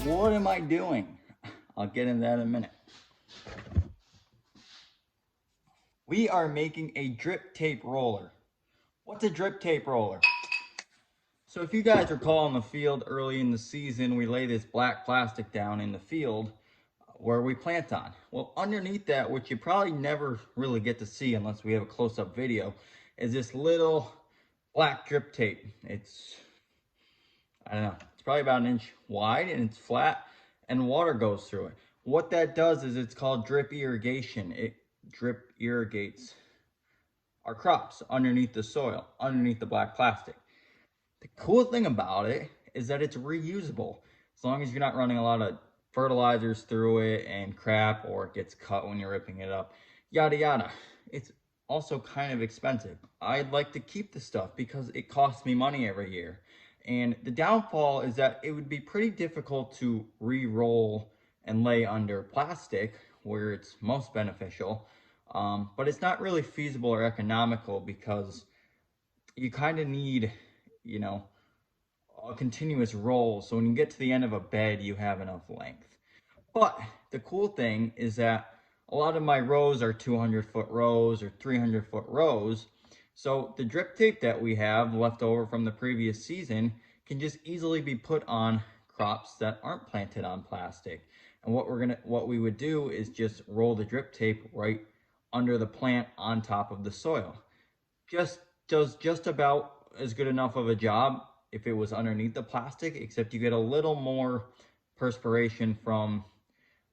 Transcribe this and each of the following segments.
What am I doing? I'll get into that in a minute. We are making a drip tape roller. What's a drip tape roller? So if you guys recall in the field early in the season, we lay this black plastic down in the field where we plant on. Well, underneath that, which you probably never really get to see unless we have a close-up video, is this little black drip tape. I don't know, it's probably about an inch wide and it's flat and water goes through it. What that does is it's called drip irrigation. It drip irrigates our crops underneath the soil, underneath the black plastic. The cool thing about it is that it's reusable as long as you're not running a lot of fertilizers through it and crap, or it gets cut when you're ripping it up, yada yada. It's also kind of expensive. I'd like to keep the stuff because it costs me money every year. And the downfall is that it would be pretty difficult to re-roll and lay under plastic where it's most beneficial. But it's not really feasible or economical because you kind of need, you know, a continuous roll. So when you get to the end of a bed, you have enough length. But the cool thing is that a lot of my rows are 200-foot rows or 300-foot rows. So the drip tape that we have left over from the previous season can just easily be put on crops that aren't planted on plastic. And what we would do is just roll the drip tape right under the plant on top of the soil. Does just about as good enough of a job if it was underneath the plastic, except you get a little more perspiration from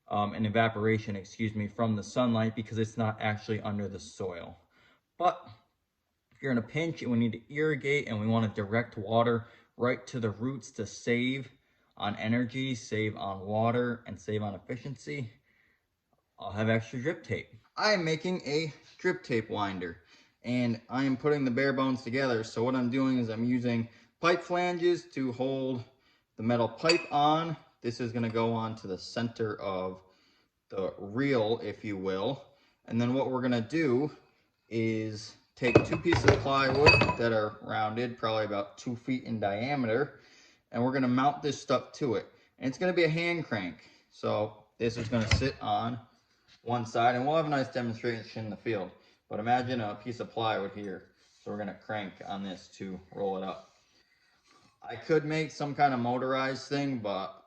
an evaporation, from the sunlight because it's not actually under the soil. But if you're in a pinch and we need to irrigate and we want to direct water right to the roots to save on energy, save on water, and save on efficiency, I'll have extra drip tape. I am making a drip tape winder and I am putting the bare bones together. So what I'm doing is I'm using pipe flanges to hold the metal pipe on. This is going to go on to the center of the reel, if you will. And then what we're going to do is take 2 pieces of plywood that are rounded, probably about 2 feet in diameter, and we're going to mount this stuff to it. And it's going to be a hand crank. So this is going to sit on one side, and we'll have a nice demonstration in the field. But imagine a piece of plywood here. So we're going to crank on this to roll it up. I could make some kind of motorized thing, but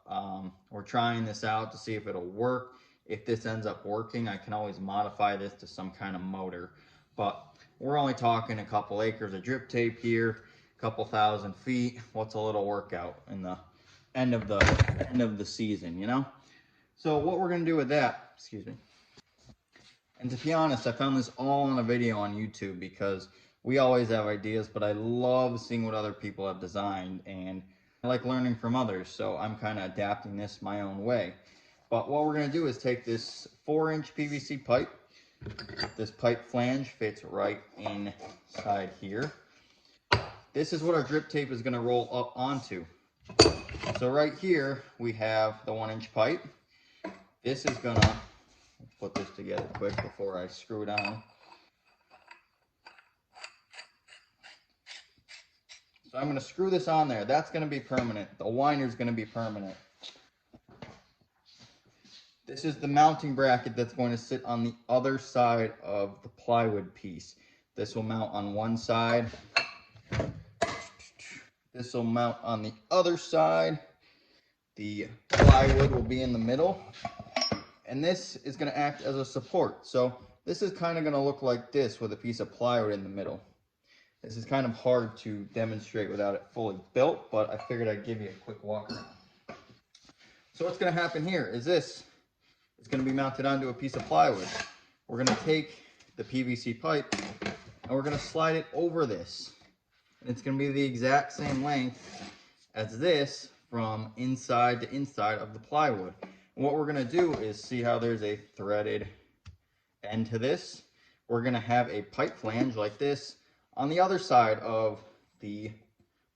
we're trying this out to see if it'll work. If this ends up working, I can always modify this to some kind of motor. But we're only talking a couple acres of drip tape here, a couple thousand feet. What's a little workout in the end of the season, you know? So what we're gonna do with that, and to be honest, I found this all on a video on YouTube because we always have ideas, but I love seeing what other people have designed and I like learning from others. So I'm kind of adapting this my own way. But what we're going to do is take this 4-inch PVC pipe. This pipe flange fits right inside here. This is what our drip tape is going to roll up onto. So right here we have the 1-inch pipe. This is going to, put this together quick before I screw it on. So I'm going to screw this on there. That's going to be permanent. The winder is going to be permanent. This is the mounting bracket that's going to sit on the other side of the plywood piece. This will mount on one side. This will mount on the other side. The plywood will be in the middle. And this is going to act as a support. So this is kind of going to look like this with a piece of plywood in the middle. This is kind of hard to demonstrate without it fully built, but I figured I'd give you a quick walk around. So what's going to happen here is this. It's going to be mounted onto a piece of plywood. We're going to take the PVC pipe and we're going to slide it over this. And it's going to be the exact same length as this from inside to inside of the plywood. And what we're going to do is see how there's a threaded end to this. We're going to have a pipe flange like this on the other side of the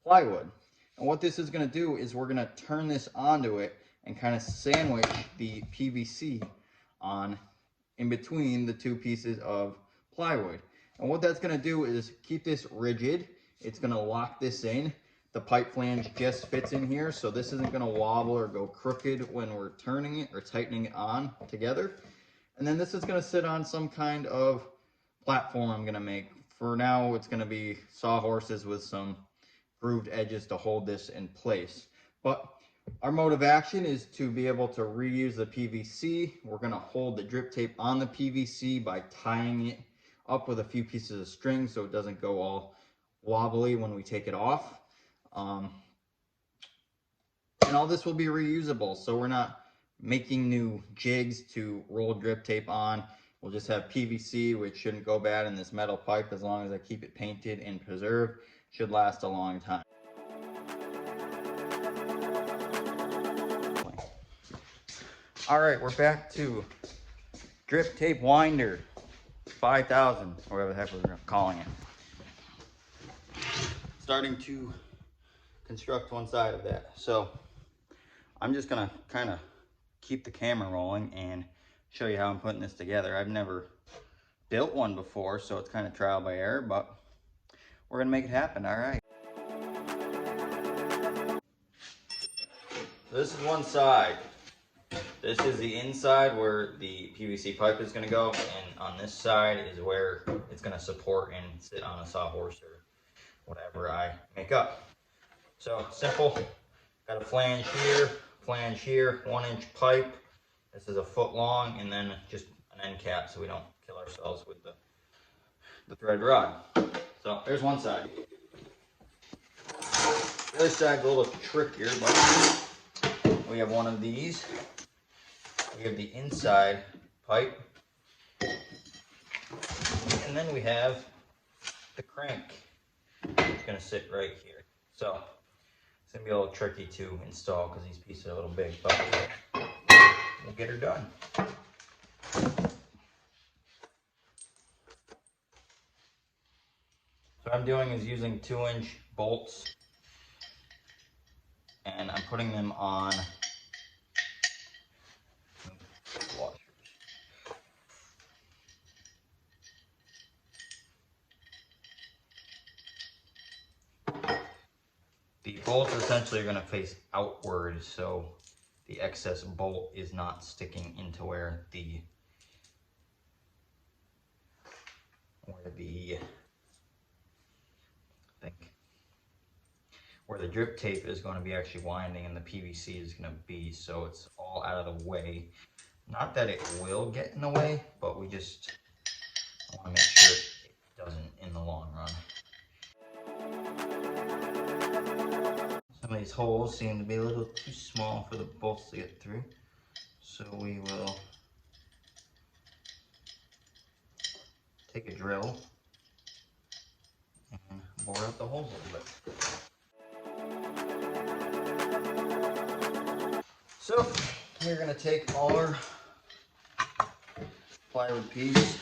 plywood. And what this is going to do is we're going to turn this onto it and kind of sandwich the PVC on in between the 2 pieces of plywood. And what that's going to do is keep this rigid. It's going to lock this in, the pipe flange just fits in here, so this isn't gonna wobble or go crooked when we're turning it or tightening it on together. And then this is gonna sit on some kind of platform I'm gonna make. For now, it's gonna be sawhorses with some grooved edges to hold this in place. But our mode of action is to be able to reuse the PVC. We're gonna hold the drip tape on the PVC by tying it up with a few pieces of string so it doesn't go all wobbly when we take it off. And all this will be reusable, so we're not making new jigs to roll drip tape on. We'll just have PVC, which shouldn't go bad in this metal pipe as long as I keep it painted and preserved. Should last a long time. All right, we're back to drip tape winder 5000, or whatever the heck we're calling it. Starting to construct one side of that. So I'm just gonna kind of keep the camera rolling and show you how I'm putting this together. I've never built one before, so it's kind of trial by error, but we're gonna make it happen. All right. So this is one side. This is the inside where the PVC pipe is gonna go, and on this side is where it's gonna support and sit on a sawhorse or whatever I make up. So simple. Got a flange here, 1-inch pipe. This is a foot long, and then just an end cap so we don't kill ourselves with the thread rod. So there's one side. The other side's a little trickier, but we have one of these. We have the inside pipe, and then we have the crank. It's gonna sit right here. So it's gonna be a little tricky to install because these pieces are a little big, but we'll get her done. So what I'm doing is using 2-inch bolts, and I'm putting them on washers. The bolts essentially are going to face outward, so the excess bolt is not sticking into where the drip tape is going to be actually winding and the PVC is going to be, so it's all out of the way. Not that it will get in the way, but we just want to make sure it doesn't in the long run. Some of these holes seem to be a little too small for the bolts to get through, so we will take a drill and bore out the holes a little bit. So we're going to take our plywood piece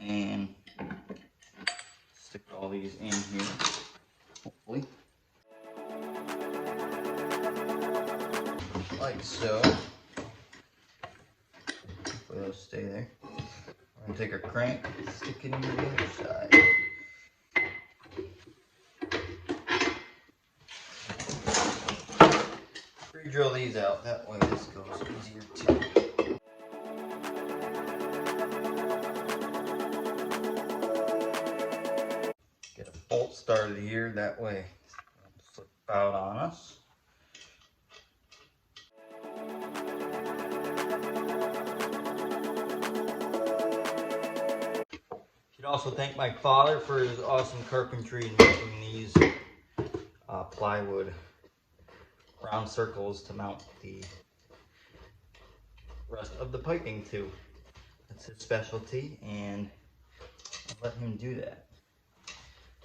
and stick all these in here, hopefully. Like so. Hopefully they'll stay there. We're going to take our crank, stick it in the other side. Drill these out, that way this goes easier too. Get a bolt started here, that way it won't slip out on us. Should also thank my father for his awesome carpentry in making these plywood round circles to mount the rest of the piping to. That's his specialty, and I'll let him do that.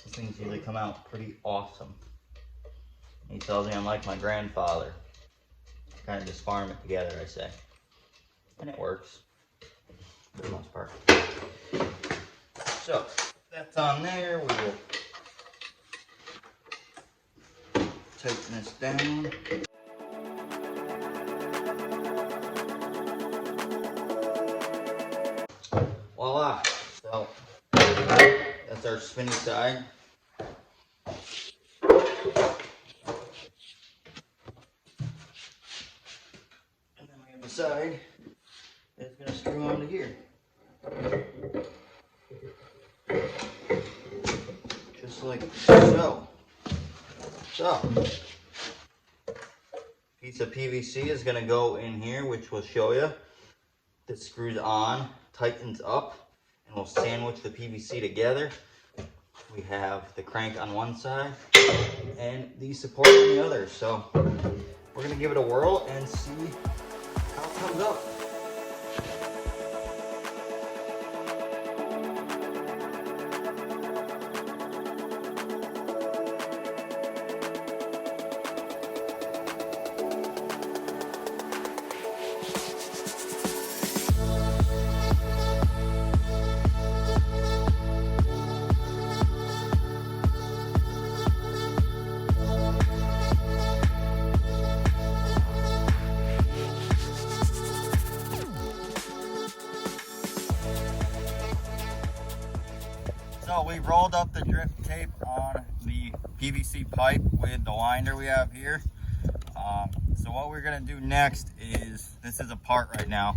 These things usually come out pretty awesome. He tells me I'm like my grandfather. Kind of just farm it together, I say. And it works, for the most part. So, that's on there. We will tighten this down. Voila! So that's our spinny side. side is going to screw onto here. Just like so. So, piece of PVC is going to go in here, which we'll show you. That screws on, tightens up, and will sandwich the PVC together. We have the crank on one side and the support on the other. So we're going to give it a whirl and see how it comes up. So we rolled up the drip tape on the PVC pipe with the winder we have here. So what we're going to do next is, this is apart right now,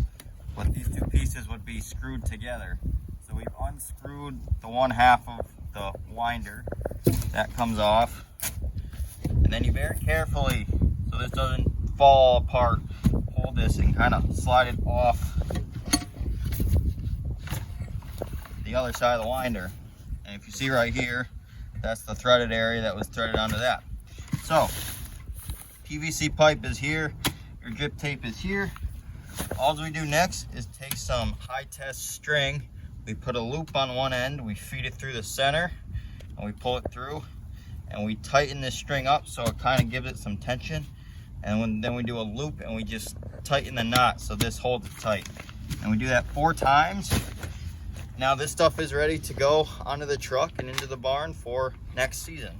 but these two pieces would be screwed together. So we've unscrewed the one half of the winder. That comes off. And then you very carefully, so this doesn't fall apart, hold this and kind of slide it off the other side of the winder. And if you see right here, that's the threaded area that was threaded onto that. So, PVC pipe is here, your drip tape is here. All we do next is take some high test string, we put a loop on one end, we feed it through the center, and we pull it through, and we tighten this string up so it kind of gives it some tension. And then we do a loop and we just tighten the knot so this holds it tight. And we do that 4 times. Now this stuff is ready to go onto the truck and into the barn for next season.